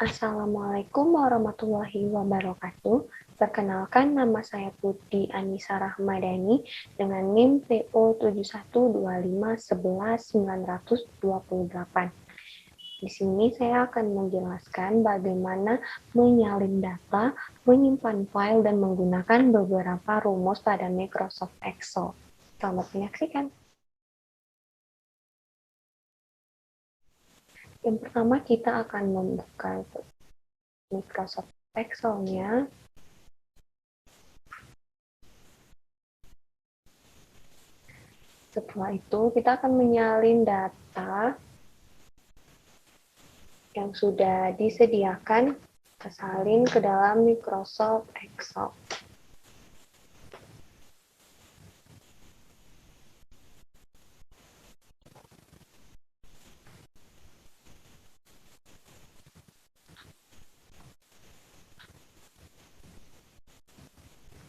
Assalamualaikum warahmatullahi wabarakatuh. Perkenalkan, nama saya Putri Anissa Rahmadani dengan NIM PO 7125111928. Di sini saya akan menjelaskan bagaimana menyalin data, menyimpan file, dan menggunakan beberapa rumus pada Microsoft Excel. Selamat menyaksikan. Yang pertama, kita akan membuka Microsoft Excel-nya. Setelah itu, kita akan menyalin data yang sudah disediakan, kita salin ke dalam Microsoft Excel.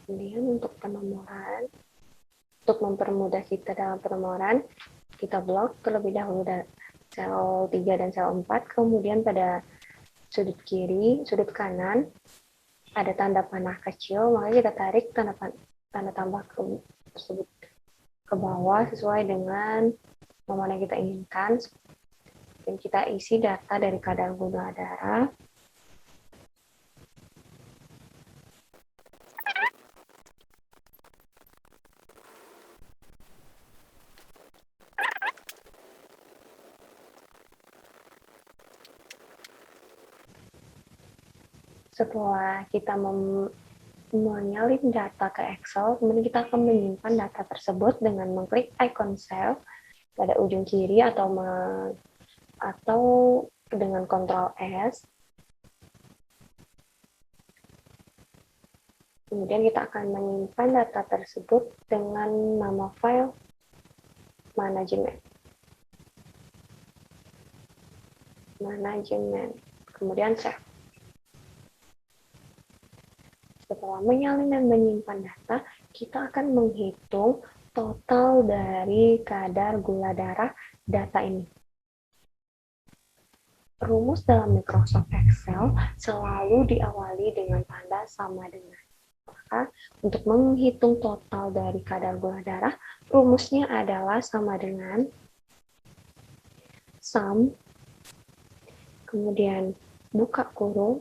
Kemudian untuk penomoran, untuk mempermudah kita dalam penomoran, kita blok terlebih dahulu sel 3 dan sel 4, kemudian pada sudut kiri, sudut kanan, ada tanda panah kecil, maka kita tarik tanda tambah tersebut ke bawah sesuai dengan nomor yang kita inginkan, dan kita isi data dari kadar gula darah. Setelah kita menyalin data ke Excel, kemudian kita akan menyimpan data tersebut dengan mengklik icon cell pada ujung kiri atau dengan Ctrl S. Kemudian kita akan menyimpan data tersebut dengan nama file manajemen. Kemudian save. Setelah menyalin dan menyimpan data, kita akan menghitung total dari kadar gula darah data ini. Rumus dalam Microsoft Excel selalu diawali dengan tanda sama dengan. Maka, untuk menghitung total dari kadar gula darah, rumusnya adalah sama dengan sum, kemudian buka kurung,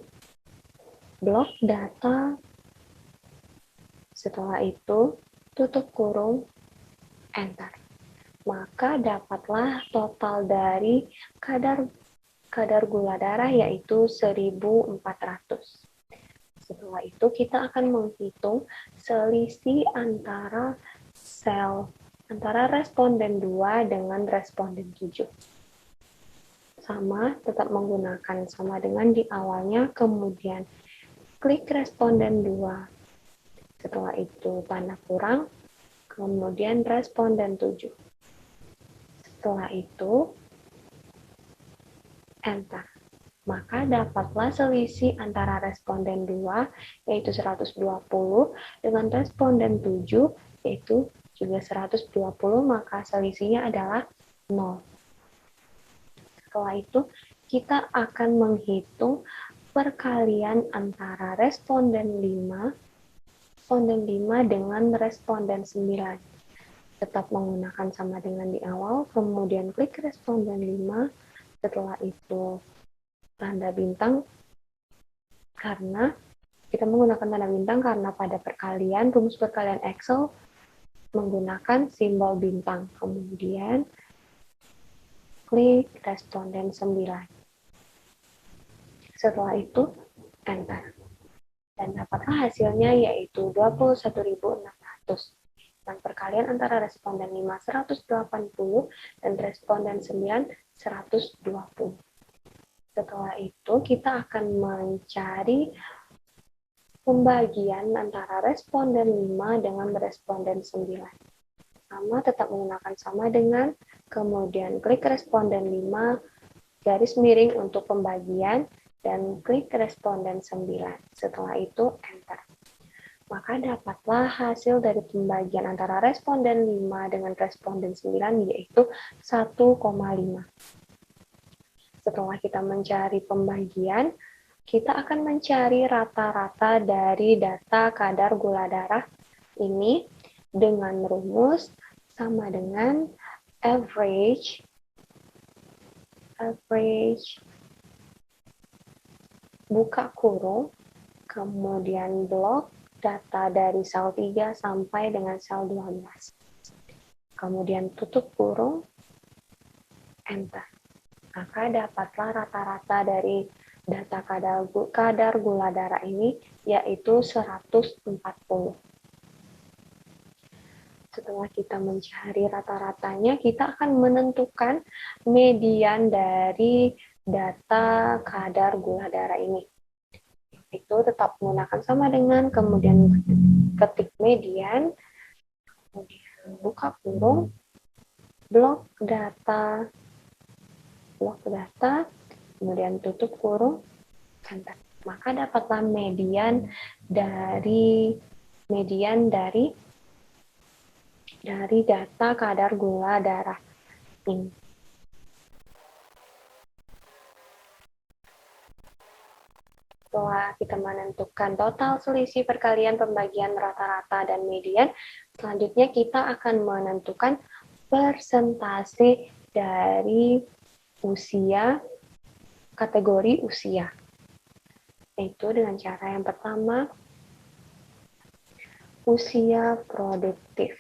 blok data, setelah itu tutup kurung, enter. Maka dapatlah total dari kadar gula darah yaitu 1400. Setelah itu kita akan menghitung selisih antara responden 2 dengan responden 7. Sama, tetap menggunakan sama dengan di awalnya, kemudian klik responden 2. Setelah itu tanda kurang, kemudian responden 7. Setelah itu, enter. Maka dapatlah selisih antara responden 2, yaitu 120, dengan responden 7, yaitu juga 120, maka selisihnya adalah 0. Setelah itu, kita akan menghitung perkalian antara responden 5 dengan responden 9. Tetap menggunakan sama dengan di awal, kemudian klik responden 5, setelah itu tanda bintang, karena kita menggunakan tanda bintang karena pada rumus perkalian Excel menggunakan simbol bintang. Kemudian klik responden 9. Setelah itu enter. Dan dapatlah hasilnya yaitu 21.600. Dan perkalian antara responden 5 180 dan responden 9 120. Setelah itu kita akan mencari pembagian antara responden 5 dengan responden 9. Sama, tetap menggunakan sama dengan, kemudian klik responden 5, garis miring untuk pembagian, dan klik responden 9. Setelah itu enter. Maka dapatlah hasil dari pembagian antara responden 5 dengan responden 9 yaitu 1,5. Setelah kita mencari pembagian, kita akan mencari rata-rata dari data kadar gula darah ini dengan rumus sama dengan average buka kurung, kemudian blok data dari sel 3 sampai dengan sel 12. Kemudian tutup kurung, enter. Maka dapatlah rata-rata dari data kadar gula darah ini yaitu 140. Setelah kita mencari rata-ratanya, kita akan menentukan median dari data kadar gula darah ini. Itu tetap menggunakan sama dengan, kemudian ketik median, kemudian buka kurung, blok data, kemudian tutup kurung, enter. Maka dapatlah median dari data kadar gula darah ini. Setelah kita menentukan total selisih perkalian pembagian rata-rata dan median, selanjutnya kita akan menentukan persentase dari usia, kategori usia. Yaitu dengan cara yang pertama, usia produktif.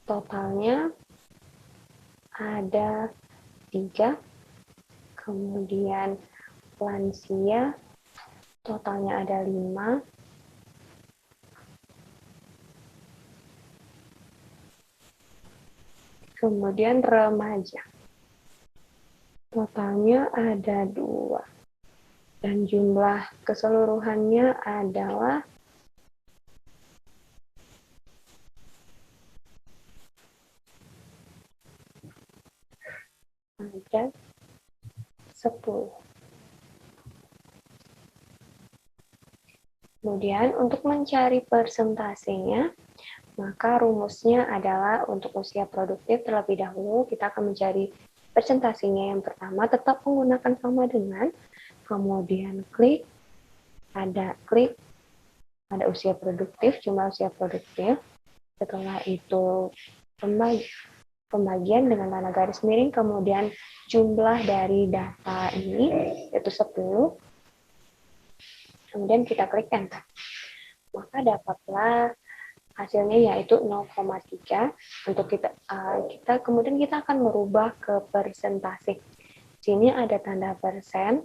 Totalnya ada 3, kemudian lansia totalnya ada 5, kemudian remaja totalnya ada 2, dan jumlah keseluruhannya adalah ada 10. Kemudian untuk mencari persentasenya, maka rumusnya adalah untuk usia produktif terlebih dahulu kita akan mencari persentasenya yang pertama tetap menggunakan sama dengan, kemudian klik pada usia produktif, jumlah usia produktif. Setelah itu pembagian dengan tanda garis miring, kemudian jumlah dari data ini yaitu 10. Kemudian kita klik enter. Maka dapatlah hasilnya yaitu 0,3. Untuk kita kemudian kita akan merubah ke persentase. Sini ada tanda persen,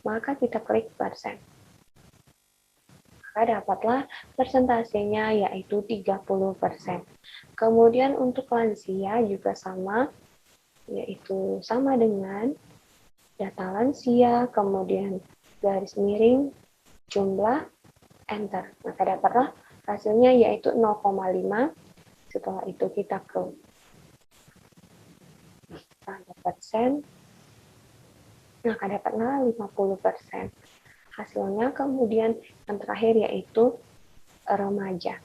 maka kita klik persen. Maka dapatlah persentasenya yaitu 30%. Kemudian untuk lansia juga sama, yaitu sama dengan data lansia, kemudian garis miring, jumlah, enter. Maka dapatlah hasilnya yaitu 0,5. Setelah itu kita ke tanda persen, maka dapatlah 50%. Hasilnya kemudian yang terakhir yaitu remaja.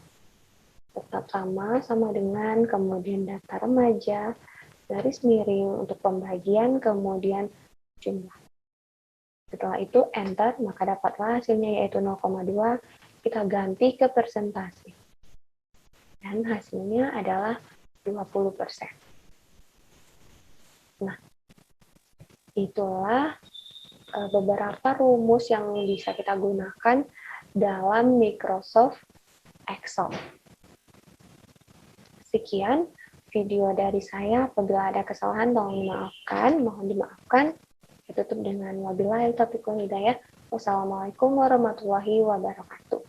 Tetap sama dengan kemudian data remaja, garis miring untuk pembagian, kemudian jumlah. Setelah itu enter, maka dapatlah hasilnya yaitu 0,2. Kita ganti ke persentase. Dan hasilnya adalah 20%. Nah, itulah beberapa rumus yang bisa kita gunakan dalam Microsoft Excel. Sekian video dari saya. Apabila ada kesalahan, mohon dimaafkan. Saya tutup dengan wabillahi taufiq wal hidayah. Wassalamualaikum warahmatullahi wabarakatuh.